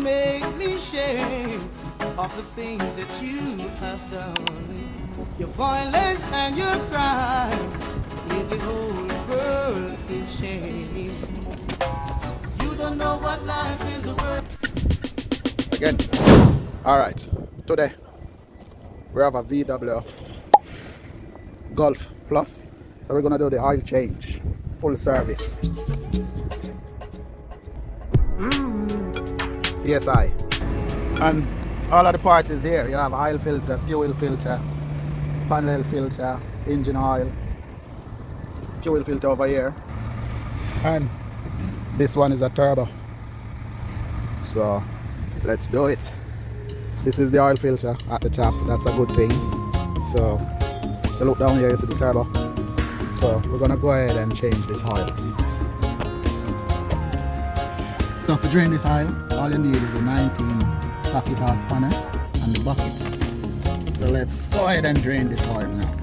make me shame of the things that you have done. Your violence and your crime leave the whole world in shame. You don't know what life is worth. Again. Alright. Today we have a VW Golf Plus. So we're gonna do the oil change. Full service. TSI. And all of the parts is here. You have oil filter, fuel filter, panel filter, engine oil, fuel filter over here. And this one is a turbo. So let's do it. This is the oil filter at the top. That's a good thing. So you look down here, you see the turbo. So we're gonna go ahead and change this oil. So to drain this oil, all you need is a 19 socket or spanner and the bucket. So let's go ahead and drain this oil now.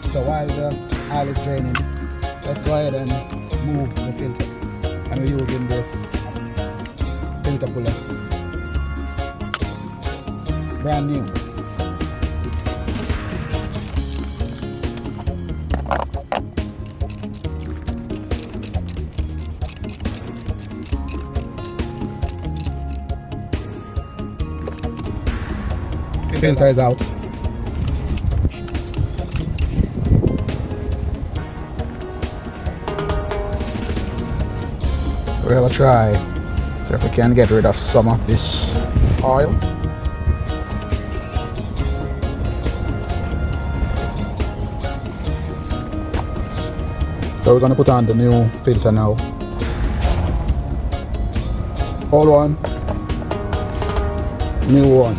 So while the oil is draining, let's go ahead and move the filter. And we're using this filter puller. Brand new. The filter is out. We're gonna try, so if we can get rid of some of this oil. So we're gonna put on the new filter now. Old one, new one.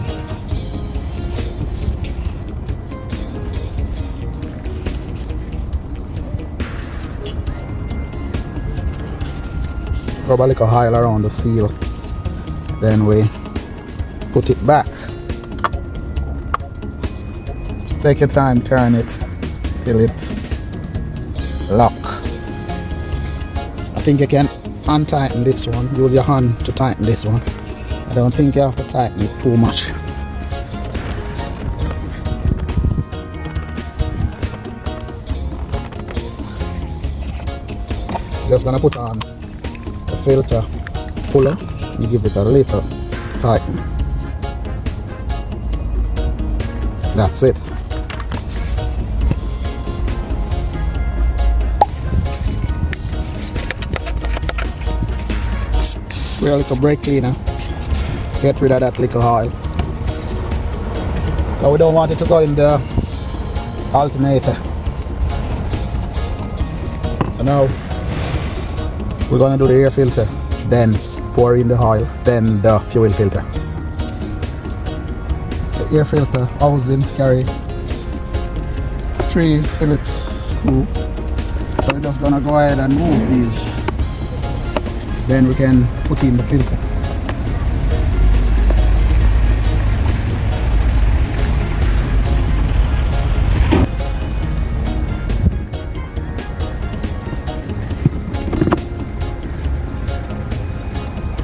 Rub a little oil around the seal, then we put it back. Take your time, turn it till it lock. I think you can untighten this one. Use your hand to tighten this one. I don't think you have to tighten it too much. Just gonna put on filter puller and give it a little tighten. That's it. We're a little brake cleaner. Get rid of that little oil. But we don't want it to go in the alternator. So now we're gonna do the air filter, then pour in the oil, then the fuel filter. The air filter housing carry 3 Phillips screw. So we're just gonna go ahead and move these. Then we can put in the filter.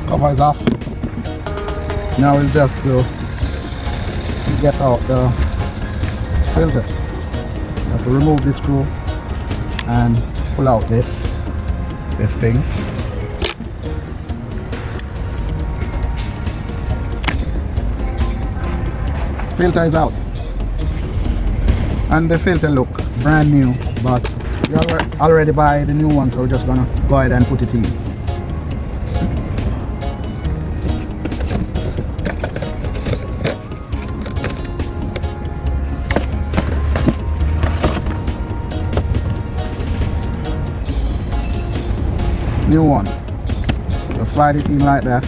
Cover is off. Now it's just to get out the filter. You have to remove this screw and pull out this thing. Filter is out, and the filter look brand new, but we already buy the new one, so we're just gonna go ahead and put it in. New one. Just slide it in like that.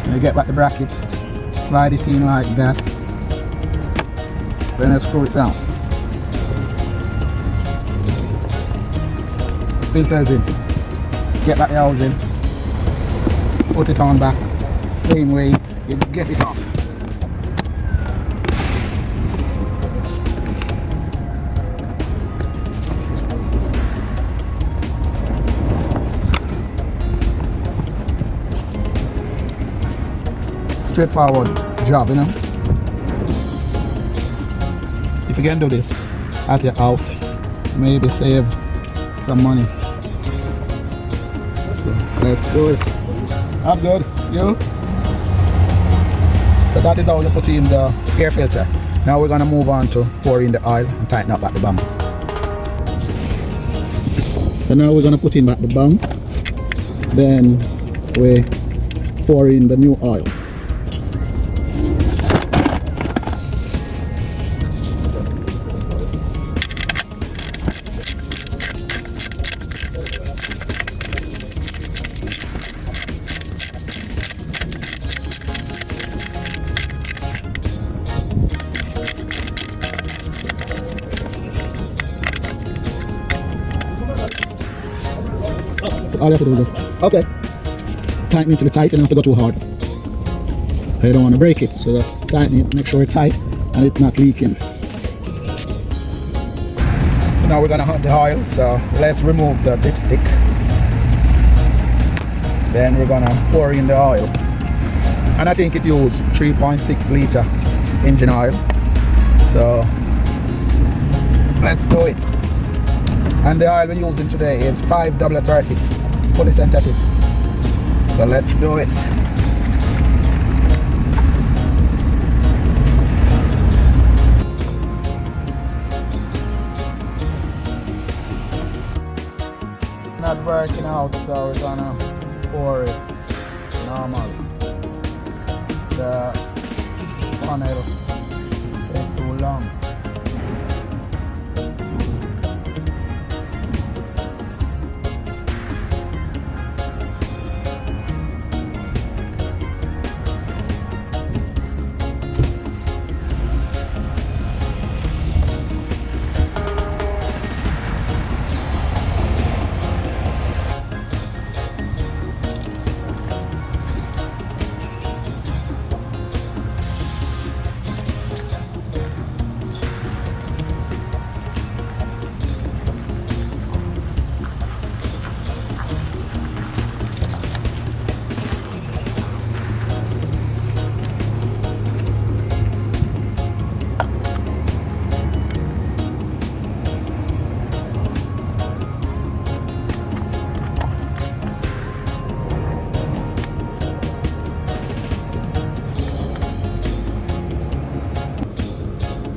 And you get back the bracket, slide it in like that. Then I screw it down. Filters in. Get back the housing. Put it on back. Same way you get it off. Straightforward job, you know. If you can do this at your house, maybe save some money. So let's do it. I'm good. You? So that is how you put in the air filter. Now we're gonna move on to pour in the oil and tighten up at the bung. So now we're gonna put in back the bung. Then we pour in the new oil. All you have to do is just, okay, tighten it to the tight, you don't have to go too hard. You don't want to break it, so just tighten it, make sure it's tight and it's not leaking. So now we're gonna hot the oil, so let's remove the dipstick. Then we're gonna pour in the oil. And I think it used 3.6 liter engine oil. So let's do it. And the oil we're using today is 5W30 polysynthetic. So let's do it. Not working out, so we're gonna pour it normal. The funnel take too long.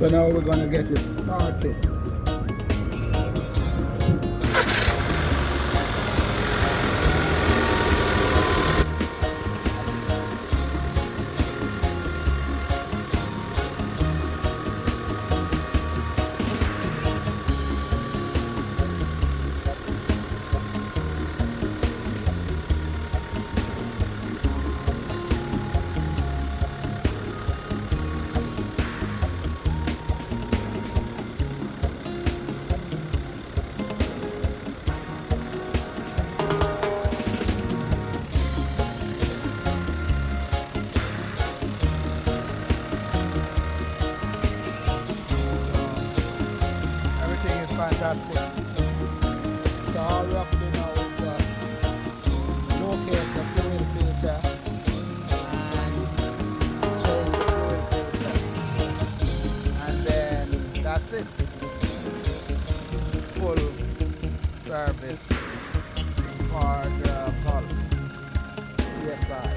So now we're gonna get it started. Fantastic. So all we have to do now is just locate the fuel filter and change the fuel filter, and then that's it. Full service for the Golf PSI.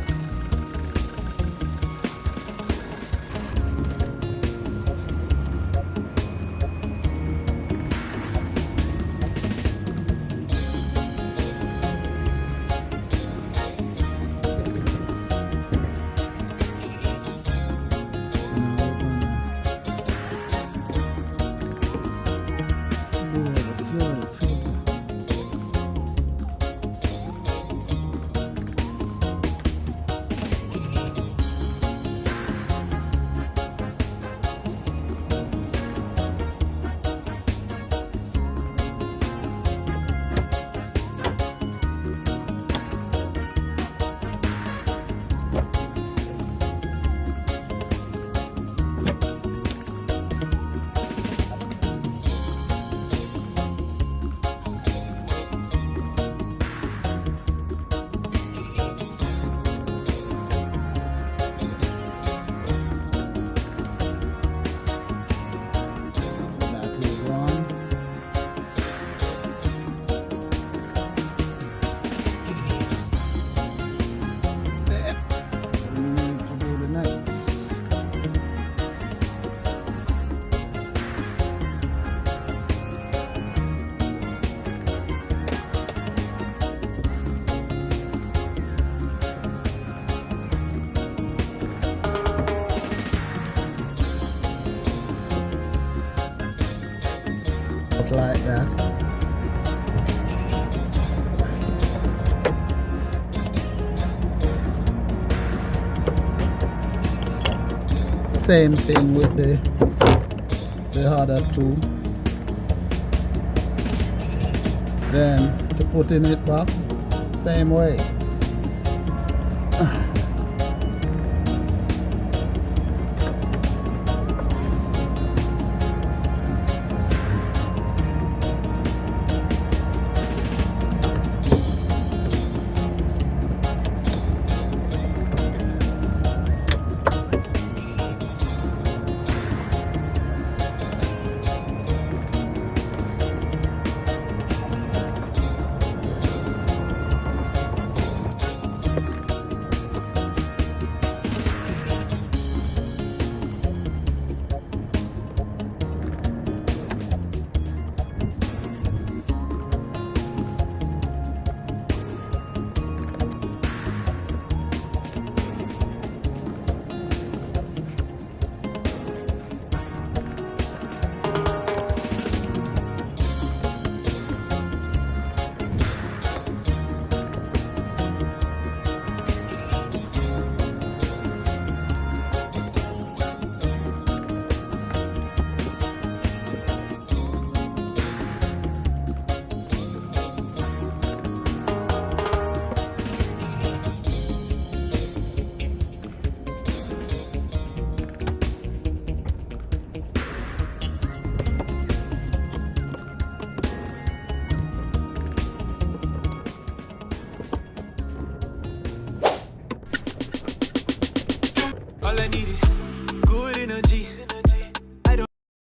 out like that. Same thing with the other two. Then to putting it back, same way. All I need is